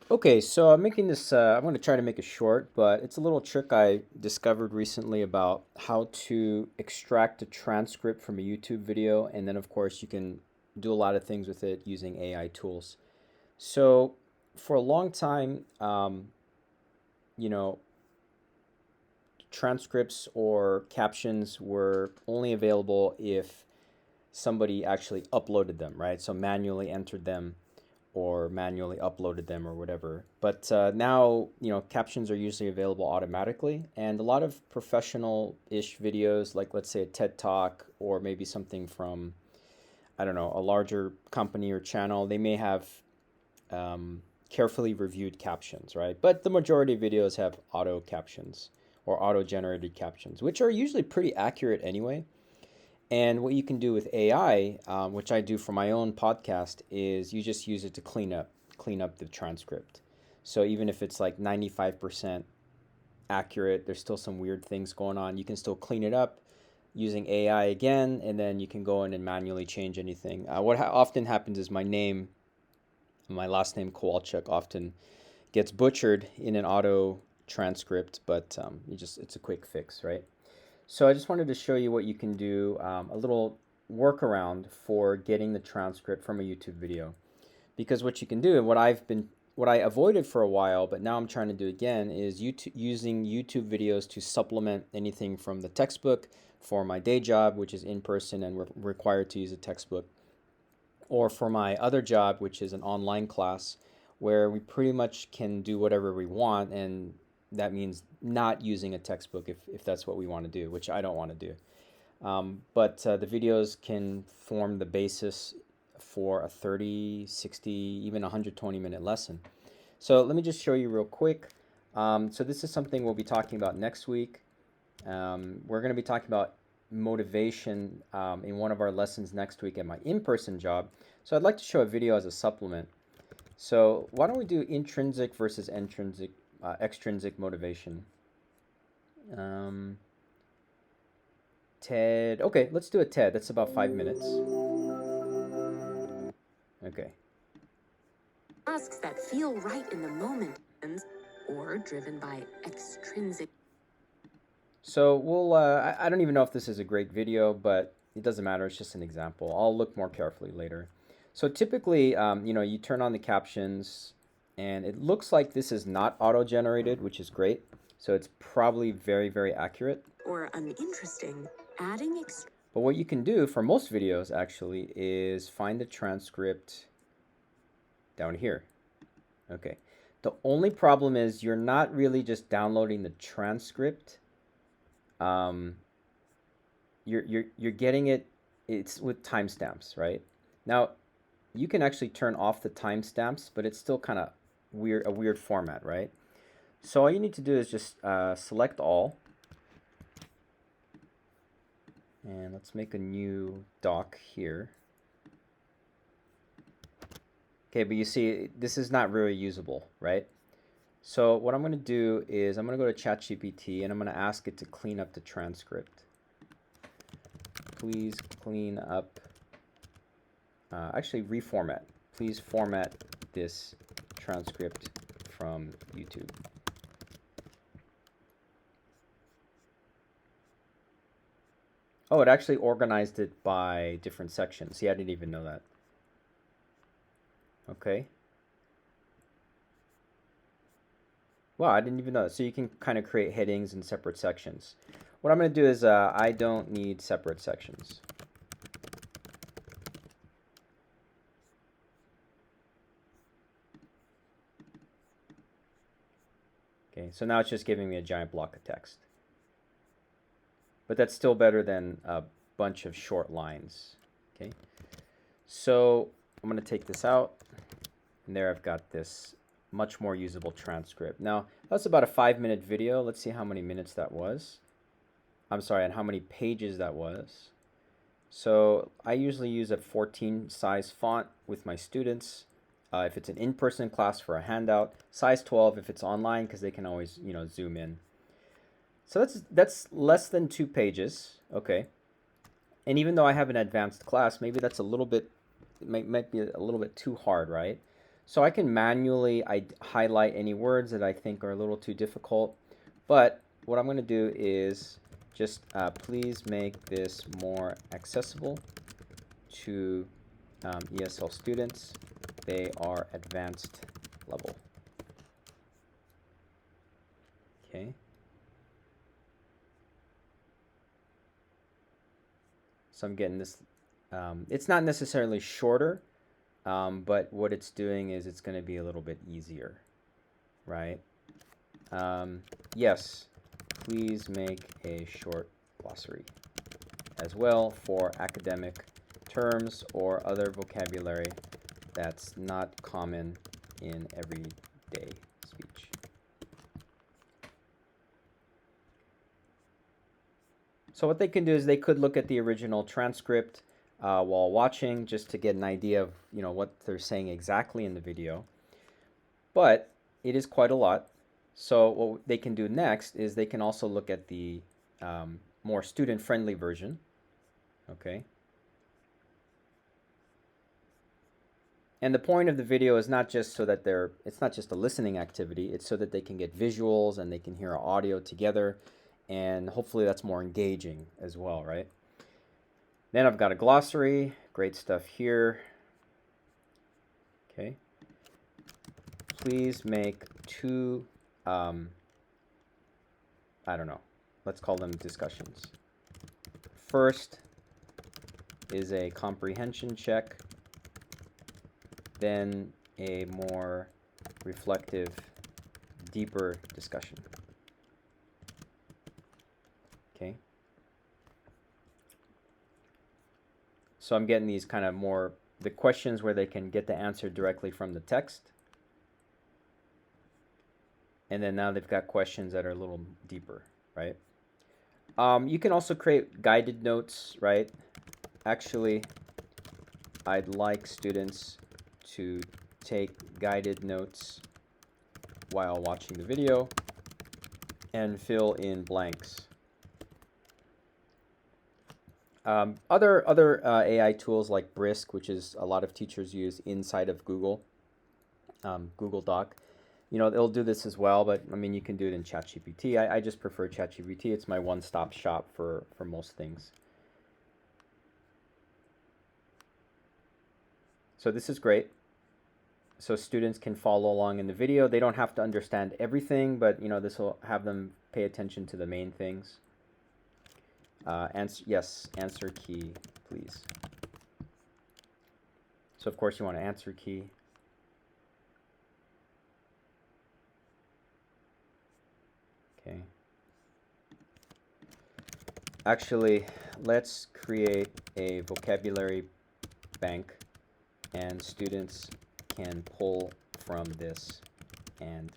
Okay, so I'm making this, I'm going to try to make it short, but it's a little trick I discovered recently about how to extract a transcript from a YouTube video. And then, of course, you can do a lot of things with it using AI tools. So, for a long time, you know, transcripts or captions were only available if somebody actually uploaded them, right? So, manually entered them or manually uploaded them or whatever. But now, captions are usually available automatically, and a lot of professional-ish videos, like let's say a TED Talk or maybe something from, I don't know, a larger company or channel, they may have carefully reviewed captions, right? But the majority of videos have auto captions or auto-generated captions, which are usually pretty accurate anyway. And what you can do with AI, which I do for my own podcast, is you just use it to clean up the transcript. So even if it's like 95% accurate, there's still some weird things going on. You can still clean it up using AI again, and then you can go in and manually change anything. What often happens is my last name Kowalczyk often gets butchered in an auto transcript, but it's a quick fix, right? So I just wanted to show you what you can do, a little workaround for getting the transcript from a YouTube video. Because what you can do, and what I avoided for a while, but now I'm trying to do again, is using YouTube videos to supplement anything from the textbook for my day job, which is in person and we're required to use a textbook, or for my other job, which is an online class where we pretty much can do whatever we want, and that means not using a textbook if that's what we want to do, which I don't want to do. But the videos can form the basis for a 30, 60, even 120-minute lesson. So let me just show you real quick. So this is something we'll be talking about next week. We're going to be talking about motivation in one of our lessons next week at my in-person job. So I'd like to show a video as a supplement. So why don't we do intrinsic versus extrinsic motivation? TED. Okay, let's do a TED. That's about 5 minutes. Okay. Tasks that feel right in the moment or driven by extrinsic. So I don't even know if this is a great video, but it doesn't matter. It's just an example. I'll look more carefully later. So typically, you turn on the captions, and it looks like this is not auto-generated, which is great. So it's probably very, very accurate. Or uninteresting, adding But what you can do for most videos, actually, is find the transcript down here. Okay. The only problem is you're not really just downloading the transcript. You're getting it. It's with timestamps, right? Now, you can actually turn off the timestamps, but it's still kind of a weird format, right? So all you need to do is just select all, and let's make a new doc here. Okay, but you see, this is not really usable, right? So what I'm going to do is I'm going to go to ChatGPT and I'm going to ask it to clean up the transcript. Please clean up, actually reformat. Please format this transcript from YouTube. Oh, it actually organized it by different sections. See, I didn't even know that. Okay. Wow, I didn't even know that. So you can kind of create headings in separate sections. What I'm going to do is I don't need separate sections. Okay, so now it's just giving me a giant block of text. But that's still better than a bunch of short lines. Okay, so I'm going to take this out, and there I've got this much more usable transcript. Now, that's about a 5-minute video. Let's see how many minutes that was. I'm sorry, and how many pages that was. So I usually use a 14 size font with my students. If it's an in-person class for a handout, size 12 if it's online because they can always, zoom in. So that's less than 2 pages, okay. And even though I have an advanced class, maybe that's a little bit, might be a little bit too hard, right? So I can manually highlight any words that I think are a little too difficult, but what I'm going to do is just please make this more accessible to ESL students. They are advanced level. Okay. So I'm getting this. It's not necessarily shorter, but what it's doing is it's going to be a little bit easier, right? Yes, please make a short glossary as well for academic terms or other vocabulary that's not common in everyday speech. So what they can do is they could look at the original transcript while watching, just to get an idea of what they're saying exactly in the video. But it is quite a lot. So what they can do next is they can also look at the more student-friendly version. Okay. And the point of the video is not just so that it's not just a listening activity, it's so that they can get visuals and they can hear audio together, and hopefully that's more engaging as well, right? Then I've got a glossary, great stuff here. Okay. Please make two, I don't know, let's call them discussions. First is a comprehension check, then a more reflective, deeper discussion. Okay. So I'm getting these kind of more, the questions where they can get the answer directly from the text. And then now they've got questions that are a little deeper, right? You can also create guided notes, right? Actually, I'd like students to take guided notes while watching the video and fill in blanks. Other AI tools like Brisk, which is a lot of teachers use inside of Google Doc, they'll do this as well, but I mean, you can do it in ChatGPT. I just prefer ChatGPT. It's my one-stop shop for most things. So this is great. So students can follow along in the video. They don't have to understand everything, but this will have them pay attention to the main things. Answer key, please. So of course you want an answer key. Okay. Actually, let's create a vocabulary bank, and students can pull from this and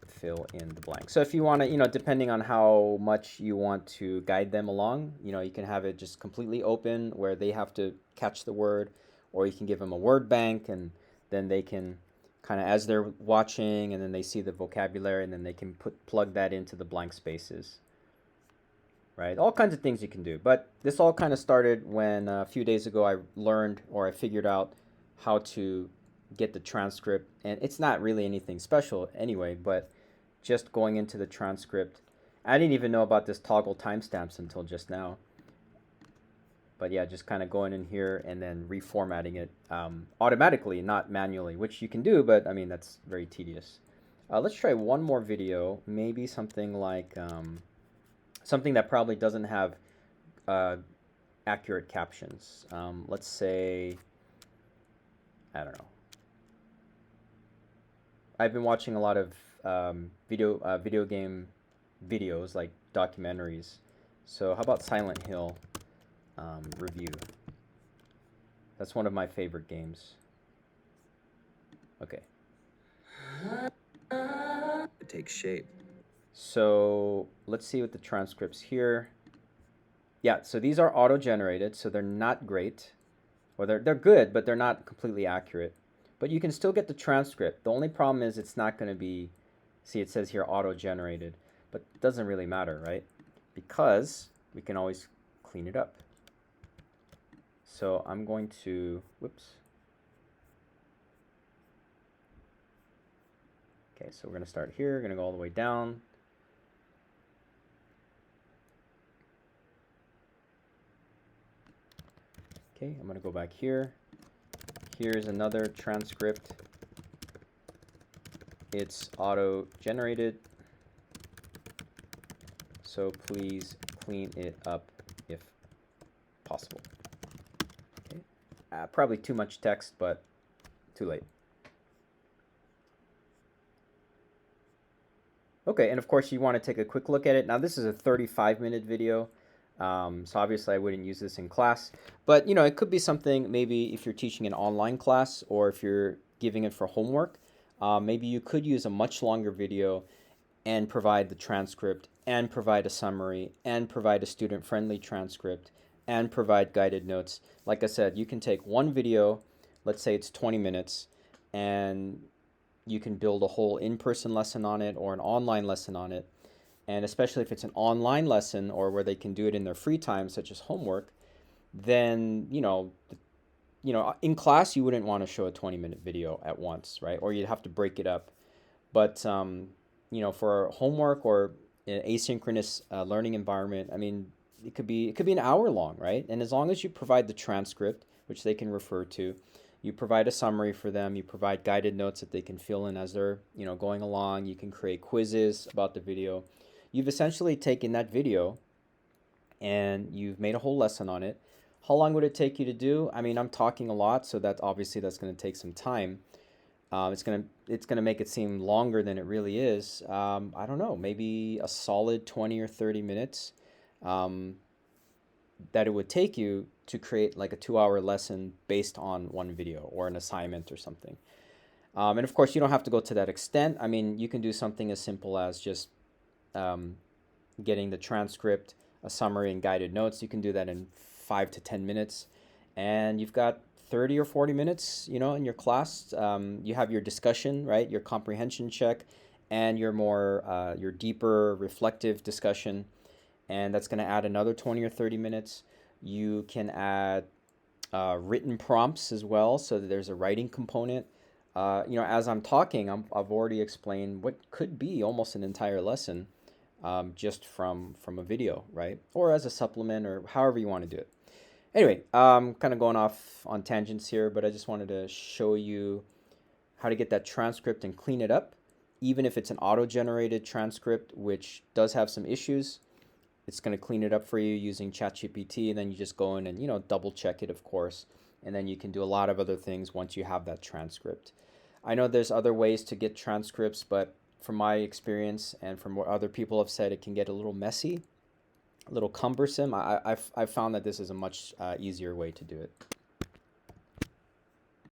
fill in the blank. So if you want to, depending on how much you want to guide them along, you can have it just completely open where they have to catch the word, or you can give them a word bank, and then they can kind of, as they're watching, and then they see the vocabulary, and then they can plug that into the blank spaces, right? All kinds of things you can do. But this all kind of started when a few days ago I learned, or I figured out how to get the transcript, and it's not really anything special anyway, but just going into the transcript, I didn't even know about this toggle timestamps until just now. But yeah, just kind of going in here and then reformatting it automatically, not manually, which you can do, but I mean, that's very tedious. Let's try one more video, maybe something like something that probably doesn't have accurate captions. Let's say, I don't know. I've been watching a lot of video game videos, like documentaries. So how about Silent Hill review? That's one of my favorite games. Okay. It takes shape. So let's see what the transcripts here. Yeah, so these are auto-generated, so they're not great. Or they're good, but they're not completely accurate. But you can still get the transcript. The only problem is it's not going to be, see, it says here auto-generated, but it doesn't really matter, right? Because we can always clean it up. So I'm going to, whoops. so we're going to start here, going to go all the way down. Okay, I'm going to go back here. Here's another transcript. It's auto-generated, so please clean it up if possible. Okay. Probably too much text, but too late. Okay, and of course you want to take a quick look at it. Now this is a 35-minute video, so obviously I wouldn't use this in class, but you know, it could be something maybe if you're teaching an online class or if you're giving it for homework, maybe you could use a much longer video and provide the transcript and provide a summary and provide a student-friendly transcript and provide guided notes. Like I said, you can take one video, let's say it's 20 minutes, and you can build a whole in-person lesson on it or an online lesson on it. And especially if it's an online lesson or where they can do it in their free time, such as homework, then, in class you wouldn't want to show a 20-minute video at once, right? Or you'd have to break it up. But, for homework or an asynchronous learning environment, I mean, it could be an hour long, right? And as long as you provide the transcript, which they can refer to, you provide a summary for them, you provide guided notes that they can fill in as they're, going along, you can create quizzes about the video. You've essentially taken that video and you've made a whole lesson on it. How long would it take you to do? I mean, I'm talking a lot, so that's going to take some time. It's gonna make it seem longer than it really is. I don't know, maybe a solid 20 or 30 minutes that it would take you to create like a 2-hour lesson based on one video or an assignment or something. And of course, you don't have to go to that extent. I mean, you can do something as simple as just getting the transcript, a summary, and guided notes. You can do that in 5 to 10 minutes, and you've got 30 or 40 minutes, in your class. You have your discussion, right? Your comprehension check, and your deeper reflective discussion, and that's going to add another 20 or 30 minutes. You can add written prompts as well, so that there's a writing component. As I'm talking, I've already explained what could be almost an entire lesson just from a video, right? Or as a supplement, or however you want to do it. Anyway, kind of going off on tangents here, but I just wanted to show you how to get that transcript and clean it up. Even if it's an auto-generated transcript, which does have some issues, it's going to clean it up for you using ChatGPT, and then you just go in and, double check it, of course, and then you can do a lot of other things once you have that transcript. I know there's other ways to get transcripts, but from my experience and from what other people have said, it can get a little messy, a little cumbersome. I've found that this is a much easier way to do it.